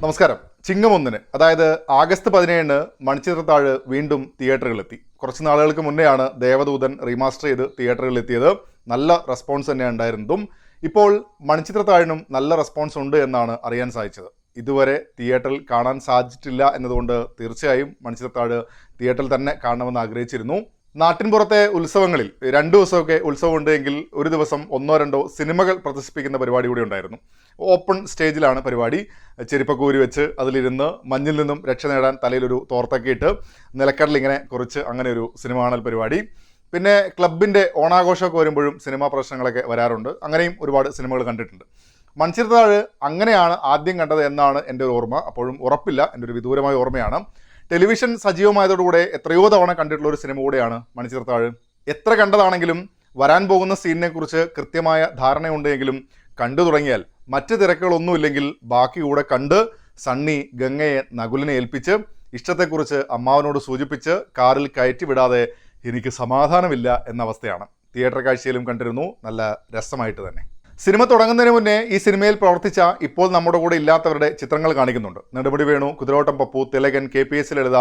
നമസ്കാരം. ചിങ്ങം 1 അതായത് ആഗസ്റ്റ് 17 മണിച്ചിത്രത്താഴ് വീണ്ടും തിയേറ്ററുകളിലെത്തി. കുറച്ച് നാളുകൾക്ക് മുന്നെയാണ് ദേവദൂതൻ റീമാസ്റ്റർ ചെയ്ത് തിയേറ്ററുകളിലെത്തിയത്. നല്ല റെസ്പോൺസ് തന്നെയാണ് ഉണ്ടായിരുന്നതും. ഇപ്പോൾ മണിച്ചിത്രത്താഴിനും നല്ല റെസ്പോൺസ് ഉണ്ട് എന്നാണ് അറിയാൻ സാധിച്ചത്. ഇതുവരെ തിയേറ്ററിൽ കാണാൻ സാധിച്ചിട്ടില്ല എന്നതുകൊണ്ട് തീർച്ചയായും മണിച്ചിത്രത്താഴ് തിയേറ്ററിൽ തന്നെ കാണണമെന്ന് ആഗ്രഹിച്ചിരുന്നു. നാട്ടിൻപുറത്തെ ഉത്സവങ്ങളിൽ 2 ദിവസമൊക്കെ ഉത്സവം ഉണ്ടെങ്കിൽ ഒരു ദിവസം 1-2 സിനിമകൾ പ്രദർശിപ്പിക്കുന്ന പരിപാടി കൂടി ഉണ്ടായിരുന്നു. ഓപ്പൺ സ്റ്റേജിലാണ് പരിപാടി. ചെരുപ്പക്കൂരി വെച്ച് അതിലിരുന്ന് മഞ്ഞിൽ നിന്നും രക്ഷ നേടാൻ തലയിലൊരു തോർത്തൊക്കെ ഇട്ട് നിലക്കടലിങ്ങനെ കുറിച്ച് അങ്ങനെ ഒരു സിനിമ കാണൽ പരിപാടി. പിന്നെ ക്ലബിൻ്റെ ഓണാഘോഷമൊക്കെ വരുമ്പോഴും സിനിമാ പ്രദർശനങ്ങളൊക്കെ വരാറുണ്ട്. അങ്ങനെയും ഒരുപാട് സിനിമകൾ കണ്ടിട്ടുണ്ട്. മണിച്ചിത്രത്താഴ് അങ്ങനെയാണ് ആദ്യം കണ്ടത് എന്നാണ് എൻ്റെ ഒരു ഓർമ്മ. അപ്പോഴും ഉറപ്പില്ല, എൻ്റെ ഒരു വിദൂരമായ ഓർമ്മയാണ്. ടെലിവിഷൻ സജീവമായതോടുകൂടെ എത്രയോ തവണ കണ്ടിട്ടുള്ള ഒരു സിനിമ കൂടെയാണ് മണിച്ചിത്രത്താഴ്. എത്ര കണ്ടതാണെങ്കിലും വരാൻ പോകുന്ന സീനിനെ കുറിച്ച് കൃത്യമായ ധാരണയുണ്ടെങ്കിലും കണ്ടു തുടങ്ങിയാൽ മറ്റ് തിരക്കുകളൊന്നുമില്ലെങ്കിൽ ബാക്കി കൂടെ കണ്ട് സണ്ണി ഗംഗയെ നകുലിനെ ഏൽപ്പിച്ച് ഇഷ്ടത്തെക്കുറിച്ച് അമ്മാവനോട് സൂചിപ്പിച്ച് കാറിൽ കയറ്റി വിടാതെ എനിക്ക് സമാധാനമില്ല എന്ന അവസ്ഥയാണ്. തിയേറ്റർ കാഴ്ചയിലും കണ്ടിരുന്നു. നല്ല രസമായിട്ട് തന്നെ. സിനിമ തുടങ്ങുന്നതിന് മുന്നേ ഈ സിനിമയിൽ പ്രവർത്തിച്ച ഇപ്പോൾ നമ്മുടെ കൂടെ ഇല്ലാത്തവരുടെ ചിത്രങ്ങൾ കാണിക്കുന്നുണ്ട്. നെടുമുടി വേണു, കുതിരോട്ടം പപ്പു, തിലകൻ, KPS ലളിത,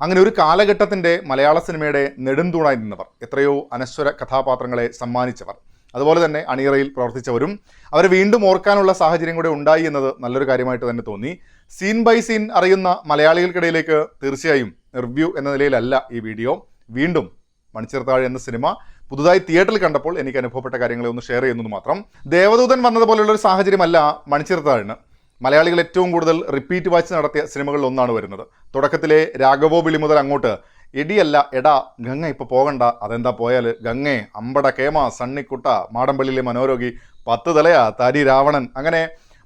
അങ്ങനെ ഒരു കാലഘട്ടത്തിൻ്റെ മലയാള സിനിമയുടെ നെടുംതൂണായി നിന്നവർ, എത്രയോ അനശ്വര കഥാപാത്രങ്ങളെ സമ്മാനിച്ചവർ, അതുപോലെ തന്നെ അണിയറയിൽ പ്രവർത്തിച്ചവരും അവരെ വീണ്ടും ഓർക്കാനുള്ള സാഹചര്യം കൂടെ ഉണ്ടായി എന്നത് നല്ലൊരു കാര്യമായിട്ട് തന്നെ തോന്നി. സീൻ ബൈ സീൻ അറിയുന്ന മലയാളികൾക്കിടയിലേക്ക് തീർച്ചയായും റിവ്യൂ എന്ന നിലയിലല്ല ഈ വീഡിയോ. വീണ്ടും മണിച്ചിത്രത്താഴ് എന്ന സിനിമ പുതുതായി തിയേറ്ററിൽ കണ്ടപ്പോൾ എനിക്ക് അനുഭവപ്പെട്ട കാര്യങ്ങളെ ഒന്ന് ഷെയർ ചെയ്യുന്നത് മാത്രം. ദേവദൂതൻ വന്നതുപോലെയുള്ള ഒരു സാഹചര്യമല്ല മണിച്ചിത്രത്താഴിന്. മലയാളികൾ ഏറ്റവും കൂടുതൽ റിപ്പീറ്റ് വാച്ച് നടത്തിയ സിനിമകളിൽ ഒന്നാണ് വരുന്നത്. തുടക്കത്തിലെ രാഘവോ വിളി മുതൽ അങ്ങോട്ട് എടിയല്ല എടാ, ഗംഗ ഇപ്പോൾ പോകണ്ട, അതെന്താ പോയാൽ, ഗംഗേ, അമ്പട കേമ, സണ്ണിക്കുട്ട, മാടമ്പള്ളിയിലെ മനോരോഗി, 10 തലയാ, തരി രാവണൻ, അങ്ങനെ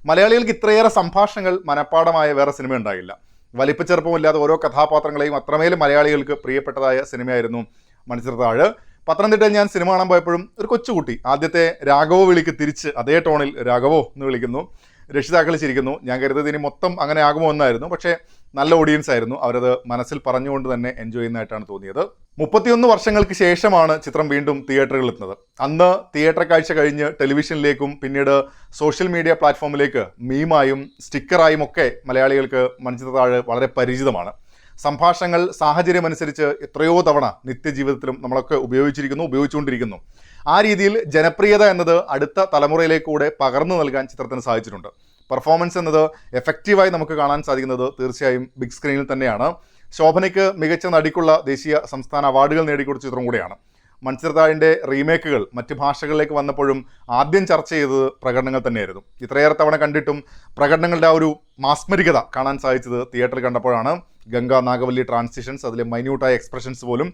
മലയാളികൾക്ക് ഇത്രയേറെ സംഭാഷണങ്ങൾ മനഃപ്പാടമായ വേറെ സിനിമ ഉണ്ടായില്ല. വലിപ്പച്ചെറുപ്പമില്ലാതെ ഓരോ കഥാപാത്രങ്ങളെയും അത്രമേൽ മലയാളികൾക്ക് പ്രിയപ്പെട്ടതായ സിനിമയായിരുന്നു മണിച്ചിത്രത്താഴ്. പത്തനംതിട്ടയിൽ ഞാൻ സിനിമ കാണാൻ പോയപ്പോഴും ഒരു കൊച്ചുകുട്ടി ആദ്യത്തെ രാഘവോ വിളിക്ക് തിരിച്ച് അതേ ടോണിൽ രാഘവോ എന്ന് വിളിക്കുന്നു. രക്ഷിതാക്കൾ ചിരിക്കുന്നു. ഞാൻ കരുതിയത് ഇനി മൊത്തം അങ്ങനെ ആകുമോ എന്നായിരുന്നു. പക്ഷേ നല്ല ഓഡിയൻസ് ആയിരുന്നു. അവരത് മനസ്സിൽ പറഞ്ഞുകൊണ്ട് തന്നെ എൻജോയ് ചെയ്യുന്നതായിട്ടാണ് തോന്നിയത്. 31 വർഷങ്ങൾക്ക് ശേഷമാണ് ചിത്രം വീണ്ടും തിയേറ്ററുകളിൽ എത്തുന്നത്. അന്ന് തിയേറ്റർ കാഴ്ച കഴിഞ്ഞ് ടെലിവിഷനിലേക്കും പിന്നീട് സോഷ്യൽ മീഡിയ പ്ലാറ്റ്ഫോമിലേക്ക് മീമായും സ്റ്റിക്കറായും ഒക്കെ മലയാളികൾക്ക് മണിച്ചിത്രത്താഴ് വളരെ പരിചിതമാണ്. സംഭാഷണങ്ങൾ സാഹചര്യമനുസരിച്ച് എത്രയോ തവണ നിത്യജീവിതത്തിലും നമ്മളൊക്കെ ഉപയോഗിച്ചുകൊണ്ടിരിക്കുന്നു. ആ രീതിയിൽ ജനപ്രിയത എന്നത് അടുത്ത തലമുറയിലേക്കൂടെ പകർന്നു നൽകാൻ ചിത്രത്തിന് സാധിച്ചിട്ടുണ്ട്. പെർഫോമൻസ് എന്നത് എഫക്റ്റീവായി നമുക്ക് കാണാൻ സാധിക്കുന്നത് തീർച്ചയായും ബിഗ് സ്ക്രീനിൽ തന്നെയാണ്. ശോഭനയ്ക്ക് മികച്ച നടിക്കുള്ള ദേശീയ സംസ്ഥാന അവാർഡുകൾ നേടിക്കൊടുത്ത ചിത്രം കൂടെയാണ്. മണിച്ചിത്രത്താഴിൻ്റെ റീമേക്കുകൾ മറ്റ് ഭാഷകളിലേക്ക് വന്നപ്പോഴും ആദ്യം ചർച്ച ചെയ്തത് പ്രകടനങ്ങൾ തന്നെയായിരുന്നു. ഇത്രയേറെ തവണ കണ്ടിട്ടും പ്രകടനങ്ങളുടെ ആ ഒരു മാസ്മരികത കാണാൻ സാധിച്ചത് തിയേറ്ററിൽ കണ്ടപ്പോഴാണ്. ഗംഗ നാഗവല്ലി ട്രാൻസിഷൻസ്, അതിലെ മൈന്യൂട്ടായ എക്സ്പ്രഷൻസ് പോലും,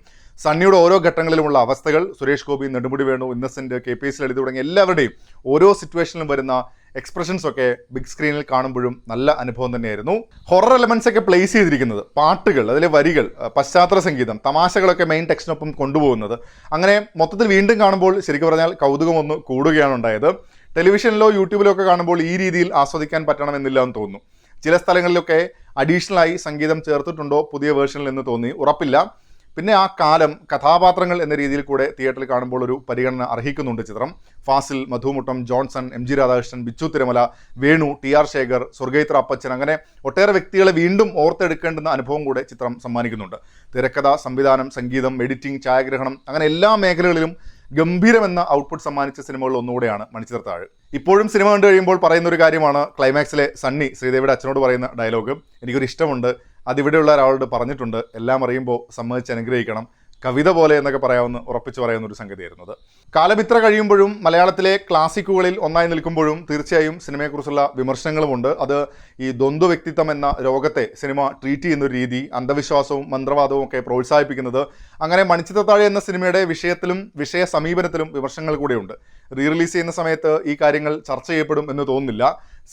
സണ്ണിയുടെ ഓരോ ഘട്ടങ്ങളിലുമുള്ള അവസ്ഥകൾ, സുരേഷ് ഗോപി, നെടുമുടി വേണു, ഇന്നസെന്റ്, KPS ലളിത തുടങ്ങിയ എല്ലാവരുടെയും ഓരോ സിറ്റുവേഷനിലും വരുന്ന എക്സ്പ്രഷൻസ് ഒക്കെ ബിഗ് സ്ക്രീനിൽ കാണുമ്പോഴും നല്ല അനുഭവം തന്നെയായിരുന്നു. ഹൊറർ എലമെന്റ്സ് ഒക്കെ പ്ലേസ് ചെയ്തിരിക്കുന്നത്, പാട്ടുകൾ, അതിലെ വരികൾ, പശ്ചാത്തല സംഗീതം, തമാശകളൊക്കെ മെയിൻ ടെക്സ്റ്റിനൊപ്പം കൊണ്ടുപോകുന്നത്, അങ്ങനെ മൊത്തത്തിൽ വീണ്ടും കാണുമ്പോൾ ശരിക്കും പറഞ്ഞാൽ കൗതുകമൊന്ന് കൂടുകയാണ് ഉണ്ടായത്. ടെലിവിഷനിലോ യൂട്യൂബിലോ ഒക്കെ കാണുമ്പോൾ ഈ രീതിയിൽ ആസ്വദിക്കാൻ പറ്റണമെന്നില്ല എന്ന് തോന്നുന്നു. ചില സ്ഥലങ്ങളിലൊക്കെ അഡീഷണലായി സംഗീതം ചേർത്തിട്ടുണ്ടോ പുതിയ വേർഷനിൽ എന്ന് തോന്നി, ഉറപ്പില്ല. പിന്നെ ആ കാലം, കഥാപാത്രങ്ങൾ എന്ന രീതിയിൽ കൂടെ തിയേറ്ററിൽ കാണുമ്പോൾ ഒരു പരിഗണന അർഹിക്കുന്നുണ്ട് ചിത്രം. Fazil, Madhu Muttam, Johnson, MG Radhakrishnan, Bichu Thirumala, Venu, TR Sekhar, സ്വർഗയിത്ര അപ്പച്ചൻ, അങ്ങനെ ഒട്ടേറെ വ്യക്തികളെ വീണ്ടും ഓർത്തെടുക്കേണ്ടുന്ന അനുഭവം കൂടെ ചിത്രം സമ്മാനിക്കുന്നുണ്ട്. തിരക്കഥ, സംവിധാനം, സംഗീതം, എഡിറ്റിംഗ്, ഛായാഗ്രഹണം, അങ്ങനെ എല്ലാ മേഖലകളിലും ഗംഭീരമെന്ന ഔട്ട്പുട്ട് സമ്മാനിച്ച സിനിമകളിൽ ഒന്നുകൂടെയാണ് മണിച്ചിത്രത്താഴ്. ഇപ്പോഴും സിനിമ കണ്ടു കഴിയുമ്പോൾ പറയുന്ന ഒരു കാര്യമാണ് ക്ലൈമാക്സിലെ സണ്ണി ശ്രീദേവിയുടെ അച്ഛനോട് പറയുന്ന ഡയലോഗ്. എനിക്കൊരു ഇഷ്ടമുണ്ട്, അതിവിടെയുള്ള ഒരാളോട് പറഞ്ഞിട്ടുണ്ട്, എല്ലാം അറിയുമ്പോൾ സമ്മതിച്ച് അനുഗ്രഹിക്കണം, കവിത പോലെ എന്നൊക്കെ പറയാവുന്ന ഉറപ്പിച്ച് പറയുന്ന ഒരു സംഗതിയായിരുന്നത്. കാലം ഇത്ര കഴിയുമ്പോഴും മലയാളത്തിലെ ക്ലാസിക്കുകളിൽ ഒന്നായി നിൽക്കുമ്പോഴും തീർച്ചയായും സിനിമയെക്കുറിച്ചുള്ള വിമർശനങ്ങളുമുണ്ട്. അത് ഈ ദ്വന്ദ്വ വ്യക്തിത്വം എന്ന രോഗത്തെ സിനിമ ട്രീറ്റ് ചെയ്യുന്ന ഒരു രീതി, അന്ധവിശ്വാസവും മന്ത്രവാദവും ഒക്കെ പ്രോത്സാഹിപ്പിക്കുന്നത്, അങ്ങനെ മണിച്ചിത്രത്താഴ് എന്ന സിനിമയുടെ വിഷയത്തിലും വിഷയ സമീപനത്തിലും വിമർശനങ്ങൾ കൂടെയുണ്ട്. റിലീസ് ചെയ്യുന്ന സമയത്ത് ഈ കാര്യങ്ങൾ ചർച്ച ചെയ്യപ്പെടും എന്ന് തോന്നുന്നില്ല.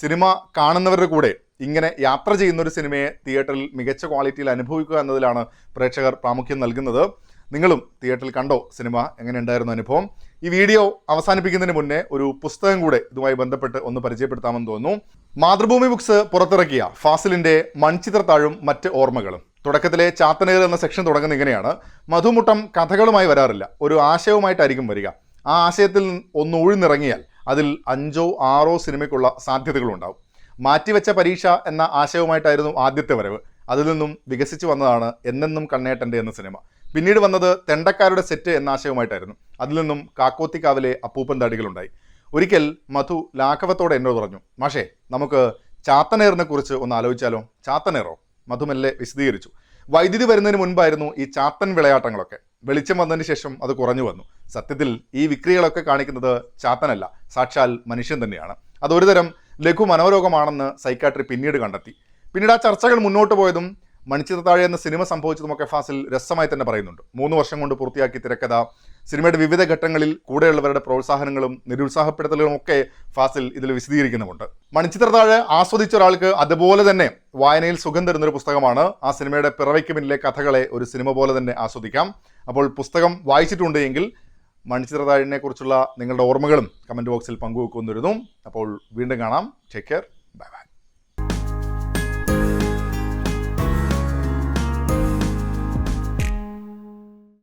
സിനിമ കാണുന്നവരുടെ കൂടെ ഇങ്ങനെ യാത്ര ചെയ്യുന്ന ഒരു സിനിമയെ തിയേറ്ററിൽ മികച്ച ക്വാളിറ്റിയിൽ അനുഭവിക്കുക എന്നതിലാണ് പ്രേക്ഷകർ പ്രാമുഖ്യം നൽകുന്നത്. നിങ്ങളും തിയേറ്ററിൽ കണ്ടോ സിനിമ? എങ്ങനെ ഉണ്ടായിരുന്നു അനുഭവം? ഈ വീഡിയോ അവസാനിപ്പിക്കുന്നതിന് മുന്നേ ഒരു പുസ്തകം കൂടെ ഇതുമായി ബന്ധപ്പെട്ട് ഒന്ന് പരിചയപ്പെടുത്താമെന്ന് തോന്നുന്നു. മാതൃഭൂമി ബുക്സ് പുറത്തിറക്കിയ ഫാസിലിൻ്റെ മണിച്ചിത്രത്താഴും മറ്റ് ഓർമ്മകളും. തുടക്കത്തിലെ ചാത്തനേർ എന്ന സെക്ഷൻ തുടങ്ങുന്നത് ഇങ്ങനെയാണ്: മധുമുട്ടം കഥകളുമായി വരാറില്ല, ഒരു ആശയവുമായിട്ടായിരിക്കും വരിക. ആ ആശയത്തിൽ ഒന്ന് ഉഴിഞ്ഞിറങ്ങിയാൽ അതിൽ 5-6 സിനിമയ്ക്കുള്ള സാധ്യതകളുണ്ടാവും. മാറ്റിവെച്ച പരീക്ഷ എന്ന ആശയവുമായിട്ടായിരുന്നു ആദ്യത്തെ വരവ്. അതിൽ നിന്നും വികസിച്ച് വന്നതാണ് എന്നെന്നും കണ്ണേട്ടൻ്റെ എന്ന സിനിമ. പിന്നീട് വന്നത് തെണ്ടക്കാരുടെ സെറ്റ് എന്ന ആശയവുമായിട്ടായിരുന്നു. അതിൽ നിന്നും കാക്കോത്തിക്കാവിലെ അപ്പൂപ്പൻ താടികളുണ്ടായി. ഒരിക്കൽ മധു ലാഘവത്തോടെ എന്നോട് പറഞ്ഞു, മാഷേ നമുക്ക് ചാത്തനേറിനെ കുറിച്ച് ഒന്ന് ആലോചിച്ചാലോ. ചാത്തനേറോ? മധുമെല്ലെ വിശദീകരിച്ചു. വൈദ്യുതി വരുന്നതിന് മുൻപായിരുന്നു ഈ ചാത്തൻ വിളയാട്ടങ്ങളൊക്കെ. വെളിച്ചം വന്നതിന് ശേഷം അത് കുറഞ്ഞു വന്നു. സത്യത്തിൽ ഈ വിക്രികളൊക്കെ കാണിക്കുന്നത് ചാത്തനല്ല, സാക്ഷാൽ മനുഷ്യൻ തന്നെയാണ്. അതൊരു തരം ലഘു മനോരോഗമാണെന്ന് സൈക്കാട്രി പിന്നീട് കണ്ടെത്തി. പിന്നീട് ആ ചർച്ചകൾ മുന്നോട്ട് പോയതും മണിച്ചിത്രത്താഴ് എന്ന സിനിമ സംഭവിച്ചതുമൊക്കെ ഫാസിൽ രസമായി തന്നെ പറയുന്നുണ്ട്. 3 വർഷം കൊണ്ട് പൂർത്തിയാക്കി തിരക്കഥ, സിനിമയുടെ വിവിധ ഘട്ടങ്ങളിൽ കൂടെയുള്ളവരുടെ പ്രോത്സാഹനങ്ങളും നിരുത്സാഹപ്പെടുത്തലുകളും ഒക്കെ ഫാസിൽ ഇതിൽ വിശദീകരിക്കുന്നുമുണ്ട്. മണിച്ചിത്രത്താഴ് ആസ്വദിച്ച ഒരാൾക്ക് അതുപോലെ തന്നെ വായനയിൽ സുഖം തരുന്നൊരു പുസ്തകമാണ്. ആ സിനിമയുടെ പിറവിക്ക് പിന്നിലെ കഥകളെ ഒരു സിനിമ പോലെ തന്നെ ആസ്വദിക്കാം. അപ്പോൾ പുസ്തകം വായിച്ചിട്ടുണ്ട് എങ്കിൽ മണിച്ചിത്രത്താഴിനെ കുറിച്ചുള്ള നിങ്ങളുടെ ഓർമ്മകളും കമൻറ്റ് ബോക്സിൽ പങ്കുവെക്കുന്നിരുന്നു. അപ്പോൾ വീണ്ടും കാണാം. Take care.